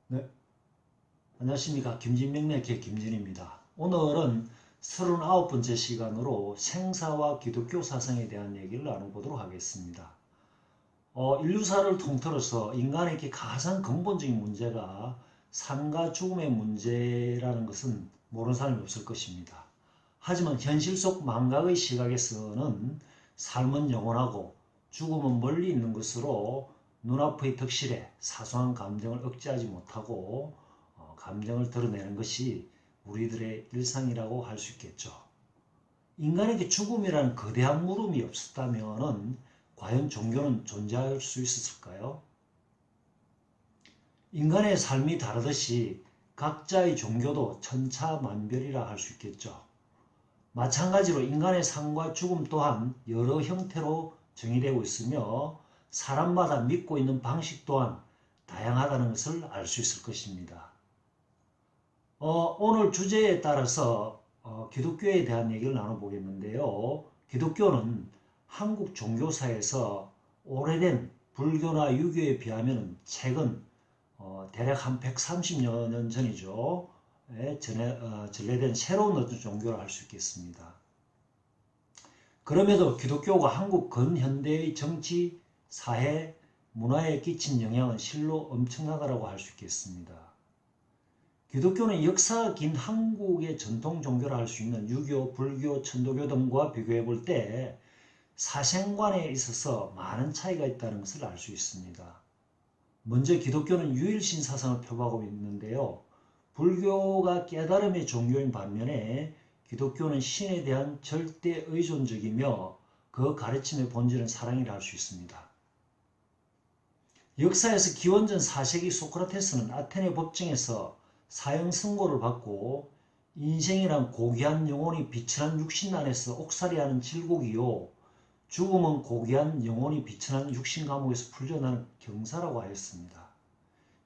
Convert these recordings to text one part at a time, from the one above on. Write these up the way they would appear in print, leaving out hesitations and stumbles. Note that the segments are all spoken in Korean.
네, 안녕하십니까. 김진명래의 김진입니다. 오늘은 39번째 시간으로 생사와 기독교 사상에 대한 얘기를 나눠보도록 하겠습니다. 인류사를 통틀어서 인간에게 가장 근본적인 문제가 삶과 죽음의 문제라는 것은 모르는 사람이 없을 것입니다. 하지만 현실 속 망각의 시각에서는 삶은 영원하고 죽음은 멀리 있는 것으로 눈앞의 덕실에 사소한 감정을 억제하지 못하고 감정을 드러내는 것이 우리들의 일상이라고 할 수 있겠죠. 인간에게 죽음이라는 거대한 물음이 없었다면 과연 종교는 존재할 수 있었을까요? 인간의 삶이 다르듯이 각자의 종교도 천차만별이라 할 수 있겠죠. 마찬가지로 인간의 삶과 죽음 또한 여러 형태로 정의되고 있으며 사람마다 믿고 있는 방식 또한 다양하다는 것을 알 수 있을 것입니다. 오늘 주제에 따라서 기독교에 대한 얘기를 나눠보겠는데요. 기독교는 한국 종교사에서 오래된 불교나 유교에 비하면 최근 대략 한 130여 년 전이죠. 전래된 새로운 어떤 종교를 할 수 있겠습니다. 그럼에도 기독교가 한국 근현대의 정치, 사회, 문화에 끼친 영향은 실로 엄청나다고 할 수 있겠습니다. 기독교는 역사가 긴 한국의 전통 종교라 할 수 있는 유교, 불교, 천도교 등과 비교해 볼 때 사생관에 있어서 많은 차이가 있다는 것을 알 수 있습니다. 먼저 기독교는 유일신 사상을 표방하고 있는데요. 불교가 깨달음의 종교인 반면에 기독교는 신에 대한 절대 의존적이며 그 가르침의 본질은 사랑이라 할 수 있습니다. 역사에서 기원전 4세기 소크라테스는 아테네 법정에서 사형 선고를 받고 인생이란 고귀한 영혼이 비천한 육신 안에서 옥살이하는 질곡이요 죽음은 고귀한 영혼이 비천한 육신 감옥에서 풀려나는 경사라고 하였습니다.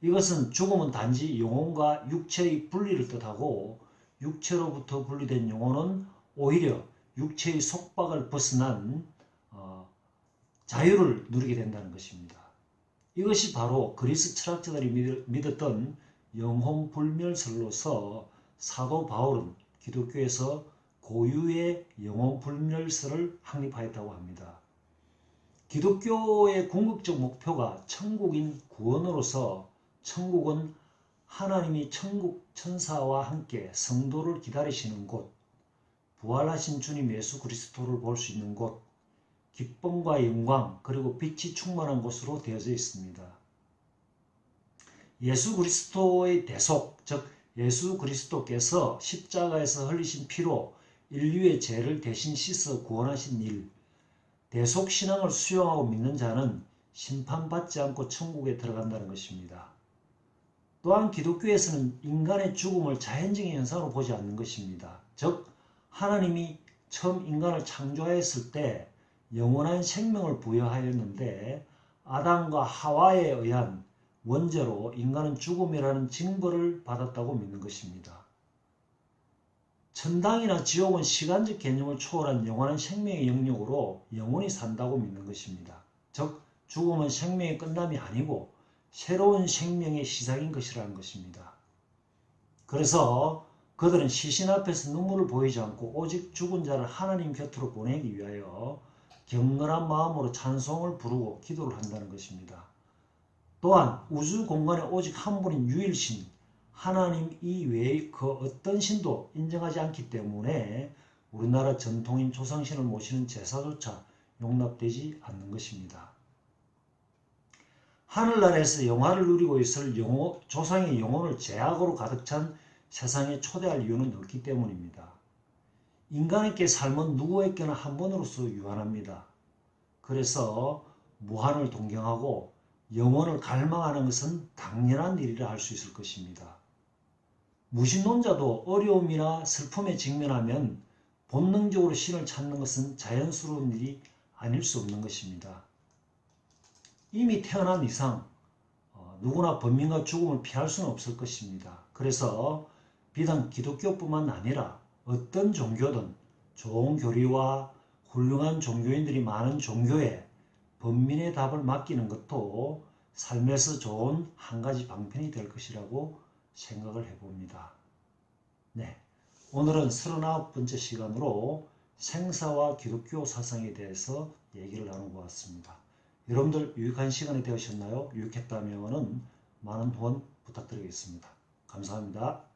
이것은 죽음은 단지 영혼과 육체의 분리를 뜻하고 육체로부터 분리된 영혼은 오히려 육체의 속박을 벗어난 자유를 누리게 된다는 것입니다. 이것이 바로 그리스 철학자들이 믿었던 영혼불멸설로서 사도 바울은 기독교에서 고유의 영혼불멸설을 확립하였다고 합니다. 기독교의 궁극적 목표가 천국인 구원으로서 천국은 하나님이 천국 천사와 함께 성도를 기다리시는 곳, 부활하신 주님 예수 그리스도를 볼 수 있는 곳, 기쁨과 영광 그리고 빛이 충만한 곳으로 되어져 있습니다. 예수 그리스도의 대속, 즉 예수 그리스도께서 십자가에서 흘리신 피로 인류의 죄를 대신 씻어 구원하신 일, 대속신앙을 수용하고 믿는 자는 심판받지 않고 천국에 들어간다는 것입니다. 또한 기독교에서는 인간의 죽음을 자연적인 현상으로 보지 않는 것입니다. 즉 하나님이 처음 인간을 창조하였을 때 영원한 생명을 부여하였는데 아담과 하와에 의한 원죄로 인간은 죽음이라는 징벌을 받았다고 믿는 것입니다. 천당이나 지옥은 시간적 개념을 초월한 영원한 생명의 영역으로 영원히 산다고 믿는 것입니다. 즉 죽음은 생명의 끝남이 아니고 새로운 생명의 시작인 것이라는 것입니다. 그래서 그들은 시신 앞에서 눈물을 보이지 않고 오직 죽은 자를 하나님 곁으로 보내기 위하여 경건한 마음으로 찬송을 부르고 기도를 한다는 것입니다. 또한 우주 공간에 오직 한 분인 유일신 하나님 이외의 그 어떤 신도 인정하지 않기 때문에 우리나라 전통인 조상신을 모시는 제사조차 용납되지 않는 것입니다. 하늘나라에서 영화를 누리고 있을 조상의 영혼을 제약으로 가득 찬 세상에 초대할 이유는 없기 때문입니다. 인간에게 삶은 누구에게나 한 번으로서 유한합니다. 그래서 무한을 동경하고 영혼을 갈망하는 것은 당연한 일이라 할 수 있을 것입니다. 무신론자도 어려움이나 슬픔에 직면하면 본능적으로 신을 찾는 것은 자연스러운 일이 아닐 수 없는 것입니다. 이미 태어난 이상 누구나 번민과 죽음을 피할 수는 없을 것입니다. 그래서 비단 기독교뿐만 아니라 어떤 종교든 좋은 교리와 훌륭한 종교인들이 많은 종교에 번민의 답을 맡기는 것도 삶에서 좋은 한 가지 방편이 될 것이라고 생각을 해봅니다. 네, 오늘은 39번째 시간으로 생사와 기독교 사상에 대해서 얘기를 나눠보았습니다. 여러분들 유익한 시간이 되셨나요? 유익했다면 많은 후원 부탁드리겠습니다. 감사합니다.